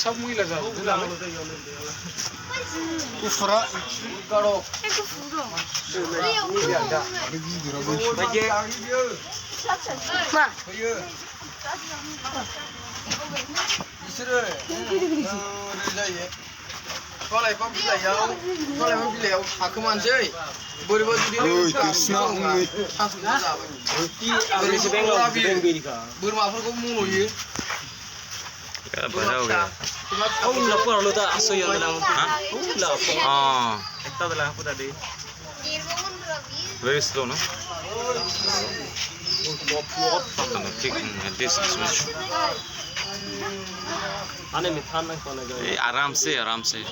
सब मुई लगा कुफरा करो Very slow, no? This is much. आराम से